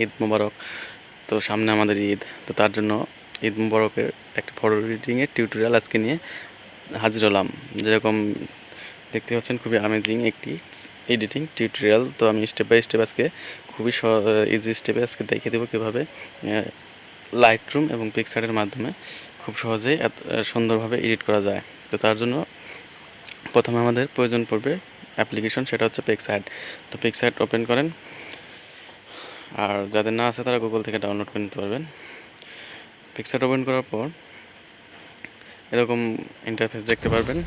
ঈদ মুবারক। তো সামনে আমাদের ঈদ, তো তার জন্য ঈদ মুবারকের একটা ফটো এডিটিংয়ের টিউটোরিয়াল আজকে নিয়ে হাজির হলাম। যেরকম দেখতে পাচ্ছেন খুবই অ্যামেজিং একটি এডিটিং টিউটোরিয়াল। তো আমি স্টেপ বাই স্টেপ আজকে খুবই ইজি স্টেপে আজকে দেখিয়ে দেবো কীভাবে লাইটরুম এবং পিক্সআর্টের মাধ্যমে খুব সহজেই সুন্দরভাবে এডিট করা যায়। তো তার জন্য প্রথমে আমাদের প্রয়োজন পড়বে অ্যাপ্লিকেশন, সেটা হচ্ছে পিক্সআর্ট। তো পিক্সআর্ট ওপেন করেন, আর যাদের না আছে তারা গুগল থেকে ডাউনলোড করে নিতে পারবেন। পিক্সআর্ট ওপেন করার পর এরকম ইন্টারফেস দেখতে পারবেন।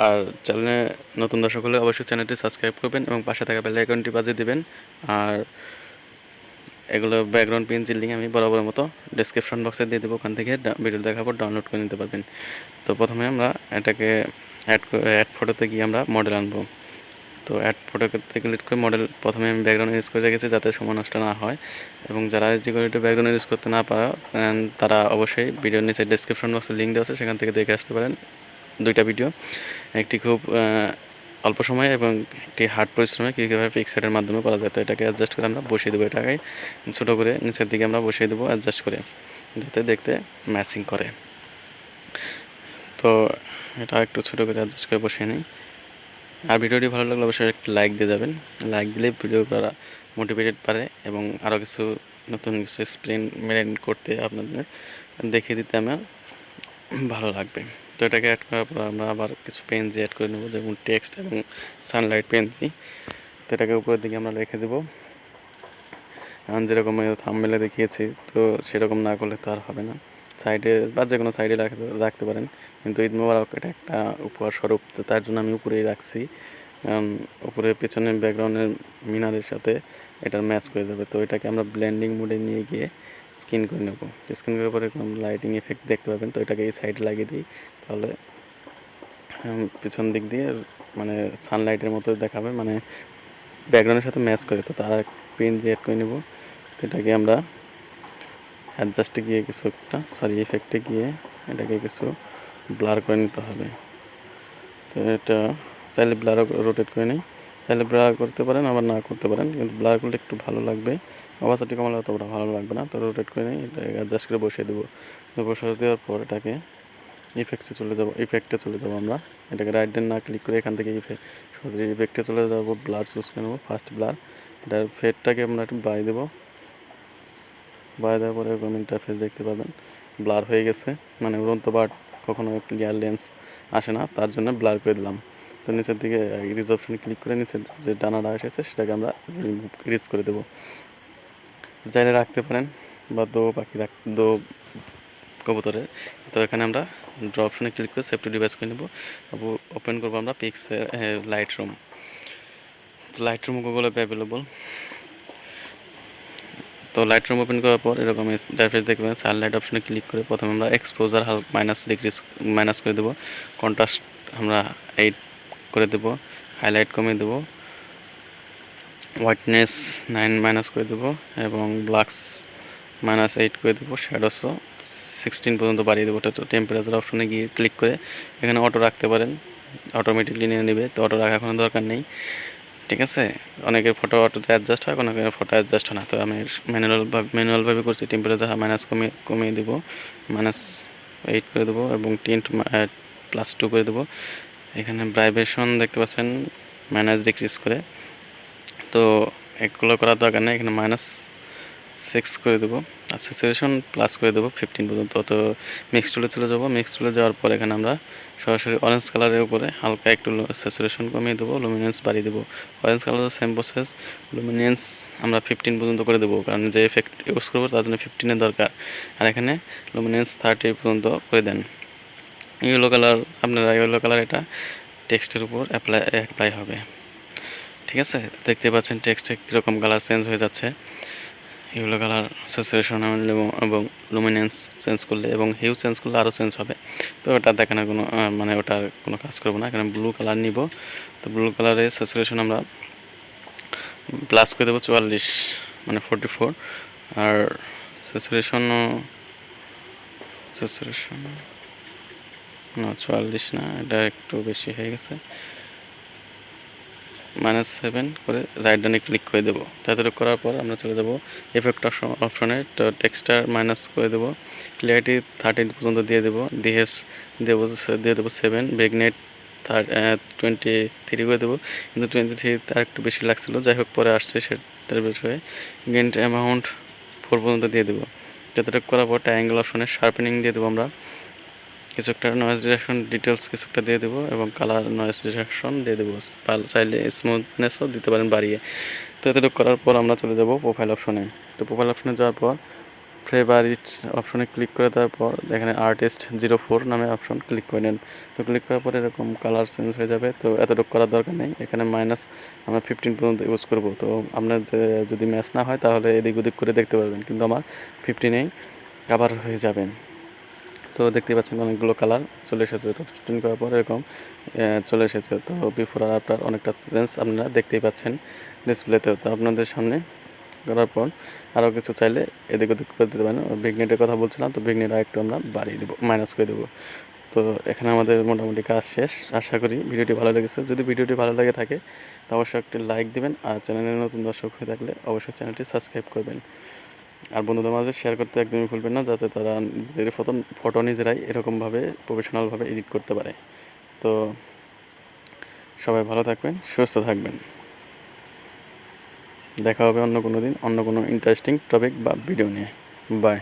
আর চ্যানেলে নতুন দর্শক হলে অবশ্যই চ্যানেলটি সাবস্ক্রাইব করবেন এবং পাশে থাকা বেল আইকনটি বাজিয়ে দেবেন। আর এগুলো ব্যাকগ্রাউন্ড পেন্সিল লিঙ্ক আমি বরাবরের মতো ডেসক্রিপশন বক্সে দিয়ে দেবো, ওখান থেকে ভিডিও দেখার পর ডাউনলোড করে নিতে পারবেন। তো প্রথমে আমরা এটাকে অ্যাড ফটোতে গিয়ে আমরা মডেল আনবো। তো অ্যাড ফটোতে ক্লিক করে মডেল প্রথমে আমি ব্যাকগ্রাউন্ড ইউজ করে রেখেছি যাতে সময় নষ্ট না হয়। এবং যারা যে কোনো একটু ব্যাকগ্রাউন্ড ইউজ করতে না পারে তারা অবশ্যই ভিডিওর নিচে ডেসক্রিপশন বক্সে লিঙ্ক দেওয়া আছে, সেখান থেকে দেখে আসতে পারেন। দুইটা ভিডিও, একটি খুব অল্প সময়ে এবং একটি হার্ড পরিশ্রমে কীভাবে পিক্সআর্টের মাধ্যমে করা যায়। তো এটাকে অ্যাডজাস্ট করে আমরা বসিয়ে দেবো, এটাকে ছোটো করে নিচের দিকে আমরা বসিয়ে দেবো অ্যাডজাস্ট করে, যাতে দেখতে ম্যাচিং করে। তো এটা একটু ছোটো করে অ্যাডজাস্ট করে বসিয়ে নিই। আর ভিডিওটি ভালো লাগলে অবশ্যই একটু লাইক দিয়ে যাবেন। লাইক দিলে ভিডিও করা মোটিভেটেড পারে এবং আরও কিছু নতুন কিছু এক্সপেরিমেন্ট করতে আপনাদের দেখিয়ে দিতে আমার ভালো লাগবে। তো এটাকে অ্যাড করার পর আমরা আবার কিছু পেনজি অ্যাড করে নেব, যেমন টেক্সট এবং সানলাইট পেনজি। তো এটাকে উপরের দিকে আমরা রেখে দেবো। এখন যেরকম থাম্বনেলে দেখিয়েছি, তো সেরকম না করলে তো আর হবে না, সাইডে বা যে কোনো সাইডে রাখতে পারেন। কিন্তু ঈদ মুবারক এটা একটা উপহার স্বরূপ, তো তার জন্য আমি উপরেই রাখছি, কারণ উপরে পেছনে ব্যাকগ্রাউন্ডের মিনারের সাথে এটার ম্যাচ করে যাবে। তো এটাকে আমরা ব্লেন্ডিং মোডে নিয়ে গিয়ে স্ক্রিন করে নেব। স্ক্রিন করার পরে এরকম লাইটিং এফেক্ট দেখতে পাবেন। তো এটাকে এই সাইডে লাগিয়ে দিই, তাহলে পিছন দিক দিয়ে মানে সানলাইটের মতো দেখাবে, মানে ব্যাকগ্রাউন্ডের সাথে ম্যাচ করে। তো তার পেন যে অ্যাড করে নেব। তো এটাকে আমরা অ্যাডজাস্টে গিয়ে কিছু একটা ইফেক্টে গিয়ে এটাকে কিছু ব্লার করে নিতে হবে। তো এটা চাইলে ব্লার রোটেট করে নিই, চাইলে ব্লার করতে পারেন আবার না করতে পারেন, কিন্তু ব্লার করলে একটু ভালো লাগবে, অবস্থাটি কমালে অতটা ভালো লাগবে না। তো রোটেট করে নিই, এটাকে অ্যাডজাস্ট করে বসিয়ে দেবো। তো বসিয়ে দেওয়ার পর এটাকে ইফেক্টে চলে যাব আমরা। এটাকে রাইট ডেন না ক্লিক করে এখান থেকে সহজে ইফেক্টে চলে যাব, ব্লার চুজ করে নেবো, ফার্স্ট ব্লার। এটার ফেডটাকে আমরা একটু বাড়িয়ে দেবো। বাড়িয়ে দেওয়ার পরে এরকম ইন্টারফেস দেখতে পাবেন, ব্লার হয়ে গেছে, মানে উড়ন্ত বাট কখনো ক্লিয়ার লেন্স আসে না, তার জন্য ব্লার করে দিলাম। তো নিচের দিকে ইরেজ অপশানে ক্লিক করে নিচের যে ডানাটা এসেছে সেটাকে আমরা ইরেজ করে দেবো। চাইলে রাখতে পারেন বা দো কবুতরের। তো এখানে আমরা ড্র অপশনে ক্লিক করে সেভ টু ডিভাইস করে নেব। ওপেন করবো আমরা লাইটরুম। তো লাইটরুম গুগলে অ্যাভেলেবল। তো লাইটরুম ওপেন করার পর এরকম ইন্টারফেস দেখবেন। সানলাইট অপশনে ক্লিক করে প্রথমে আমরা এক্সপোজার মাইনাস করে দেবো, কন্ট্রাস্ট আমরা 8 করে দেবো, হাইলাইট কমিয়ে দেবো, হোয়াইটনেস 9 মাইনাস করে দেবো এবং ব্ল্যাকস -8 করে দেবো, শ্যাডোসও 16 পর্যন্ত বাড়িয়ে দেবো। তো টেম্পারেচার অপশনে গিয়ে ক্লিক করে এখানে অটো রাখতে পারেন, অটোমেটিকলি নিয়ে নেবে। তো অটো রাখার কোনো দরকার নেই, ঠিক আছে। অনেকের ফটো অটোতে অ্যাডজাস্ট হয়, অনেকের ফটো অ্যাডজাস্ট হয় না। তো আমি ম্যানুয়ালভাবে করছি। টেম্পারেচার মাইনাস কমিয়ে দেবো, -8 করে দেবো এবং টিন্ট +2 করে দেবো। এখানে ভাইব্রেশন দেখতে পাচ্ছেন মাইনাস ডিক্রিজ করে, তো এগুলো করার দরকার নেই। এখানে -6 করে দেবো আর স্যাচুরেশন প্লাস করে দেবো 15 পর্যন্ত। তো মিক্স টুলে চলে যাবো। মিক্স টুলে যাওয়ার পর এখানে আমরা সরাসরি অরেঞ্জ কালারের উপরে হালকা একটু স্যাচুরেশন কমিয়ে দেবো, লুমিনেন্স বাড়িয়ে দেবো। Orange colour same process, luminance আমরা 15 পর্যন্ত করে দেবো, কারণ যে এফেক্ট ইউজ করবো তার জন্য 15-এর দরকার। আর এখানে লুমিনেন্স 30 পর্যন্ত করে দেন। ইয়েলো কালার এটা টেক্সটের উপর অ্যাপ্লাই হবে, ঠিক আছে। দেখতে পাচ্ছেন টেক্সটে কীরকম কালার চেঞ্জ হয়ে যাচ্ছে। ইয়েলো কালার স্যাচুরেশন এবং লুমিনেন্স চেঞ্জ করলে এবং হিউ চেঞ্জ করলে আরও চেঞ্জ হবে। তো ওটা দেখানোর কোনো মানে ওটার কোনো কাজ করবো না। এখানে ব্লু কালার নিব। তো ব্লু কালারের স্যাচুরেশন আমরা প্লাস করে দেবো 44, মানে 44। আর স্যাচুরেশন না 44 না, এটা একটু বেশি হয়ে গেছে। -7 করে রাইট ডানে ক্লিক করে দেবো। এতটুকু করার পর আমরা চলে যাব এফেক্ট অপশনে। তো টেক্সচার মাইনাস করে দেবো, ক্লিয়ারিটি 13 পর্যন্ত দিয়ে দেবো, ডিএস দিয়ে দেবো 7, বেগনেট 23 করে দেবো, কিন্তু 23 তার একটু বেশি লাগছিলো, যাই হোক পরে আসছে সেটার বিষয়ে। গ্রেন অ্যামাউন্ট 4 পর্যন্ত দিয়ে দেবো। যতটুকু করার পর ট্রায়াঙ্গেল অপশনে শার্পেনিং দিয়ে দেবো আমরা, কিছু একটা নয়েজ ডিটেকশন ডিটেলস কিছু একটা দিয়ে দেবো এবং কালার নয়েজ ডিটেকশন দিয়ে দেবো। চাইলে স্মুথনেসও দিতে পারেন বাড়িয়ে। তো এতটুকু করার পর আমরা চলে যাব প্রোফাইল অপশনে। তো প্রোফাইল অপশনে যাওয়ার পর ফেভারিট অপশনে ক্লিক করে দেওয়ার পর এখানে আর্টিস্ট 04 নামে অপশন ক্লিক করে নেন। তো ক্লিক করার পর এরকম কালার চেঞ্জ হয়ে যাবে। তো এতটুকু করার দরকার নেই, এখানে মাইনাস আমরা 15 পর্যন্ত ইউজ করব। তো আপনার যদি ম্যাচ না হয় তাহলে এদিক ওদিক করে দেখতে পারবেন, কিন্তু আমার 15এই কাভার হয়ে যাবেন। তো দেখতে পাচ্ছেন অনেকগুলো কালার চলে এসেছে। তো শুটিং করার পর এরকম চলে এসেছে। তো বিফোর আর আফটার অনেকটা চেঞ্জ আপনারা দেখতেই পাচ্ছেন ডিসপ্লেতেও। তো আপনাদের সামনে করার পর আরও কিছু চাইলে এদিক ওদিক করে দিতে পারেন। বিগনেটের কথা বলছিলাম, তো বিগনেট একটু আমরা বাড়িয়ে দেবো, মাইনাস করে দেবো। তো এখানে আমাদের মোটামুটি কাজ শেষ। আশা করি ভিডিওটি ভালো লেগেছে। যদি ভিডিওটি ভালো লেগে থাকে তো অবশ্যই একটি লাইক দেবেন, আর চ্যানেলের নতুন দর্শক হয়ে থাকলে অবশ্যই চ্যানেলটি সাবস্ক্রাইব করবেন। আর বন্ধুদের মাঝে শেয়ার করতে একদমই ভুলবেন না, যাতে তারা নিজেদের ফটো নিজেরাই এরকমভাবে প্রফেশনালভাবে এডিট করতে পারে। তো সবাই ভালো থাকবেন, সুস্থ থাকবেন। দেখা হবে অন্য কোনো দিন অন্য কোনো ইন্টারেস্টিং টপিক বা ভিডিও নিয়ে। বাই।